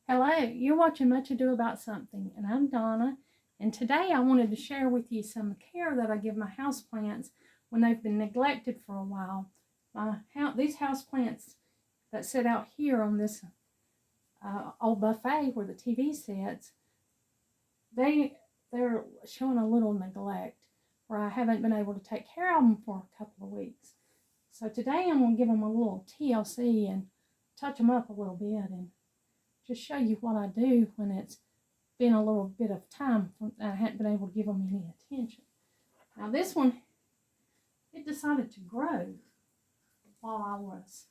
Hello, you're watching Much Ado About Something, and I'm Donna, and today I wanted to share with you some care that I give my houseplants when they've been neglected for a while. These houseplants that sit out here on this old buffet where the TV sits, they're showing a little neglect where I haven't been able to take care of them for a couple of weeks. So today I'm going to give them a little TLC and touch them up a little bit and just show you what I do when it's been a little bit of time I hadn't been able to give them any attention. Now this one, it decided to grow while I was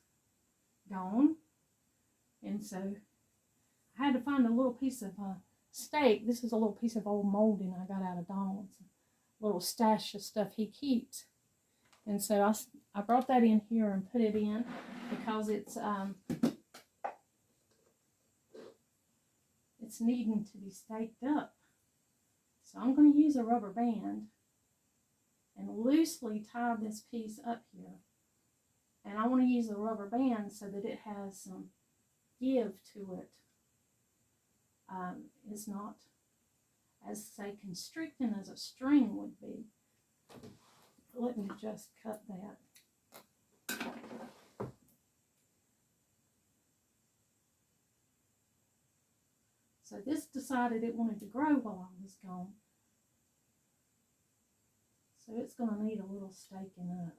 gone, and so I had to find a little piece of steak. This is a little piece of old molding I got out of Donald's, a little stash of stuff he keeps, and so I brought that in here and put it in because it's needing to be staked up. So I'm going to use a rubber band and loosely tie this piece up here. And I want to use the rubber band so that it has some give to it. It's not as, say, constricting as a string would be. Let me just cut that. So this decided it wanted to grow while I was gone. So it's going to need a little staking up.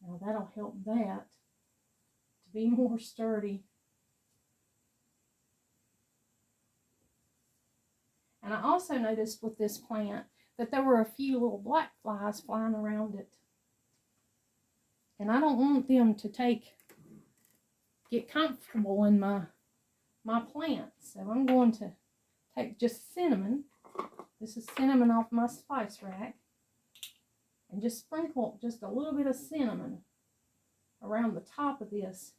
Now that'll help that to be more sturdy. And I also noticed with this plant that there were a few little black flies flying around it. And I don't want them to get comfortable in my plant. So I'm going to take just cinnamon. This is cinnamon off my spice rack. And just sprinkle just a little bit of cinnamon around the top of this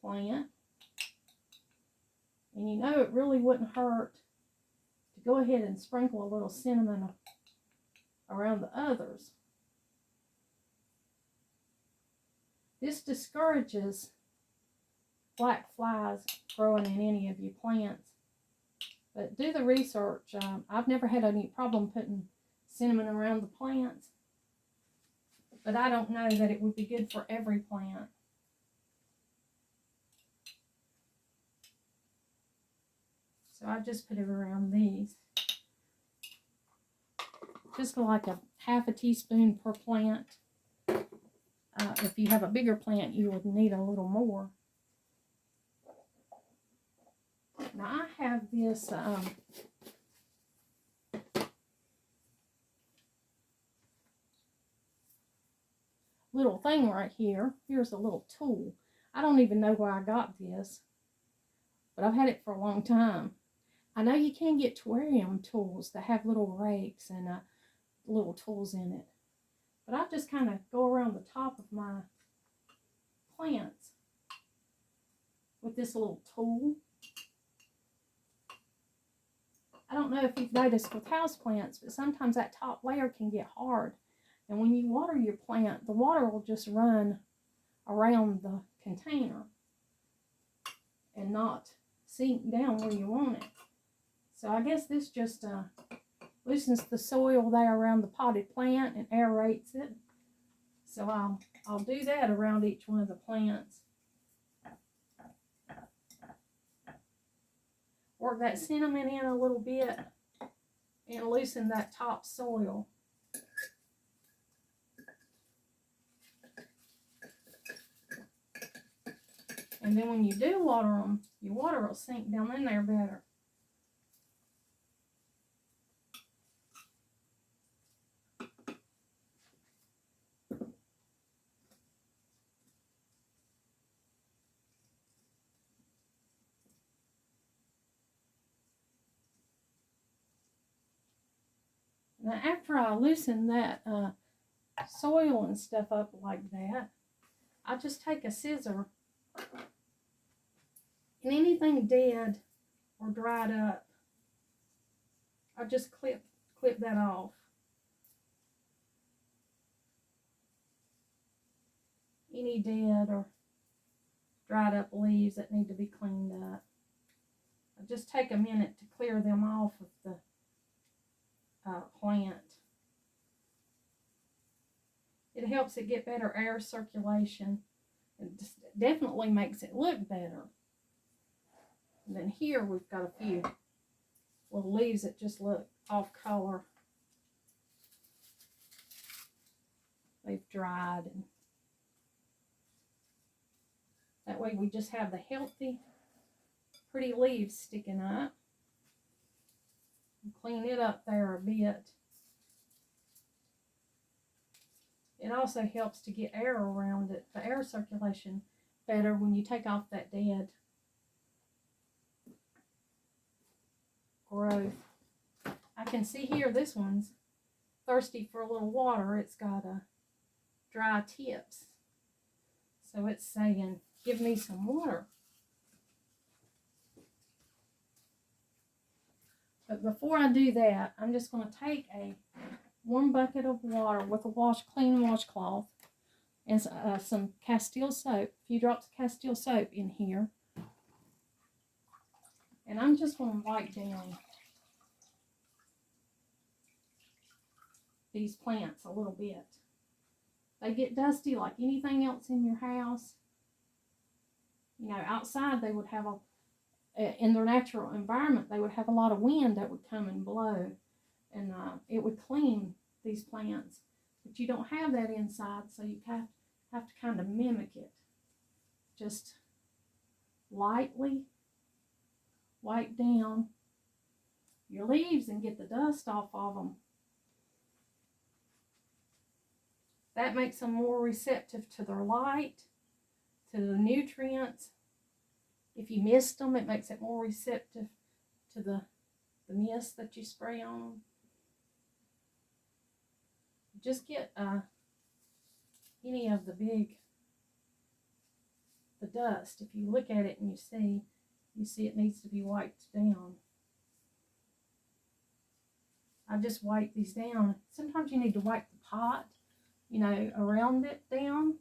plant. And you know it really wouldn't hurt to go ahead and sprinkle a little cinnamon around the others. This discourages black flies growing in any of your plants. But do the research. I've never had any problem putting cinnamon around the plants. But I don't know that it would be good for every plant. So I just put it around these. Just like a half a teaspoon per plant. If you have a bigger plant, you would need a little more. Now I have this little thing right here. Here's a little tool. I don't even know where I got this, but I've had it for a long time. I know you can get terrarium tools that have little rakes and little tools in it, but I just kind of go around the top of my plants with this little tool. I don't know if you've noticed with houseplants, but sometimes that top layer can get hard. And when you water your plant, the water will just run around the container and not sink down where you want it. So I guess this just loosens the soil there around the potted plant and aerates it. So I'll do that around each one of the plants. Work that cinnamon in a little bit and loosen that top soil. And then when you do water them, your water will sink down in there better. Now after I loosen that soil and stuff up like that, I just take a scissor and anything dead or dried up, I just clip that off. Any dead or dried up leaves that need to be cleaned up. I'll just take a minute to clear them off of the plant. It helps it get better air circulation. It just definitely makes it look better. And then here we've got a few little leaves that just look off color. They've dried, and that way we just have the healthy, pretty leaves sticking up. Clean it up there a bit. It also helps to get air around it, the air circulation better when you take off that dead growth. I can see here this one's thirsty for a little water. It's got dry tips. So it's saying, give me some water. But before I do that, I'm just going to take a warm bucket of water with a clean washcloth and some Castile soap, a few drops of Castile soap in here. And I'm just going to wipe down these plants a little bit. They get dusty like anything else in your house. You know, outside they would have in their natural environment, they would have a lot of wind that would come and blow, and it would clean these plants. But you don't have that inside, so you have to kind of mimic it. Just lightly wipe down your leaves and get the dust off of them. That makes them more receptive to their light, to the nutrients. If you mist them, it makes it more receptive to the mist that you spray on them. Just get any of the dust. If you look at it and you see it needs to be wiped down. I just wipe these down. Sometimes you need to wipe the pot, you know, around it down.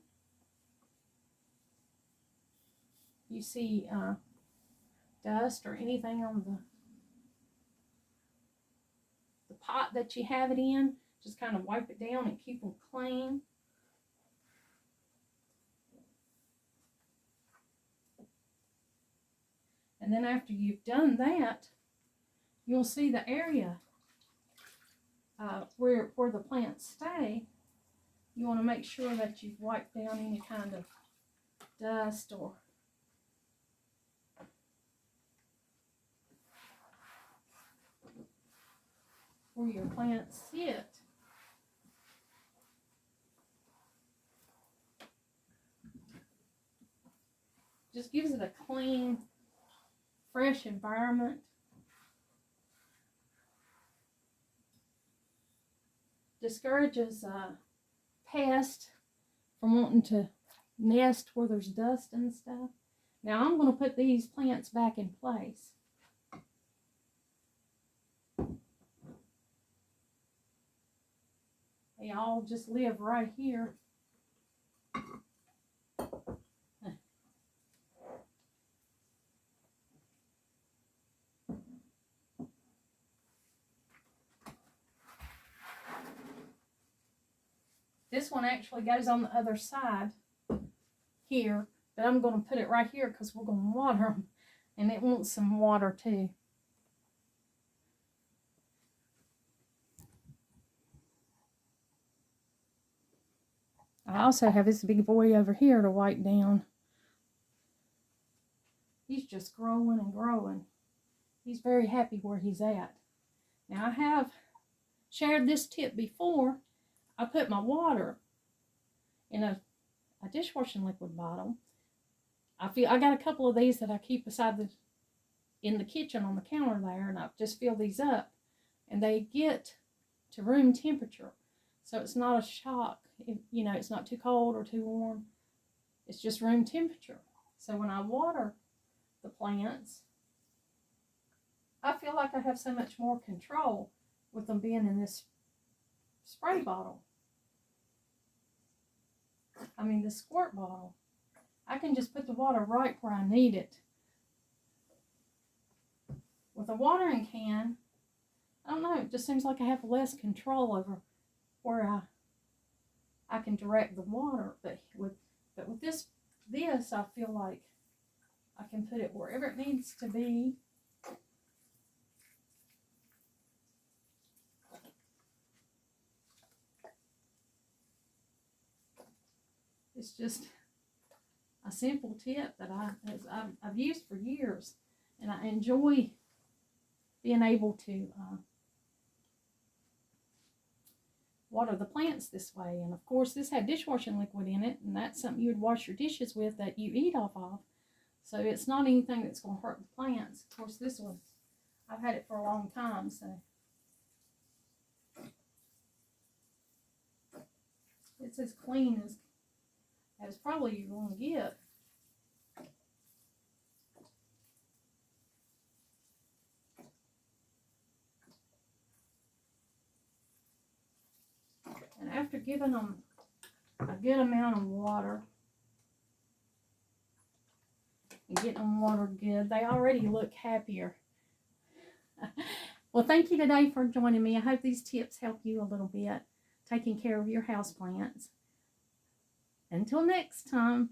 You see dust or anything on the pot that you have it in, just kind of wipe it down and keep them clean. And then after you've done that, you'll see the area where the plants stay. You want to make sure that you've wiped down any kind of dust or where your plants sit. Just gives it a clean, fresh environment. Discourages pests from wanting to nest where there's dust and stuff. Now I'm going to put these plants back in place. They all just live right here. This one actually goes on the other side here, but I'm going to put it right here because we're going to water them, and it wants some water too. I also have this big boy over here to wipe down. He's just growing and growing. He's very happy where he's at. Now I have shared this tip before. I put my water in a dishwashing liquid bottle. I got a couple of these that I keep in the kitchen on the counter there, and I just fill these up, and they get to room temperature, so it's not a shock. You know, it's not too cold or too warm. It's just room temperature. So when I water the plants, I feel like I have so much more control with them being in this spray bottle. I mean, the squirt bottle. I can just put the water right where I need it. With a watering can, I don't know, it just seems like I have less control over where I can direct the water. But with this I feel like I can put it wherever it needs to be. It's just a simple tip that I've used for years, and I enjoy being able to water the plants this way. And of course, this had dishwashing liquid in it, and that's something you would wash your dishes with that you eat off of. So it's not anything that's going to hurt the plants. Of course, this one, I've had it for a long time, so it's as clean as probably you're going to get. And after giving them a good amount of water and getting them watered good, they already look happier. Well, thank you today for joining me. I hope these tips help you a little bit taking care of your houseplants. Until next time.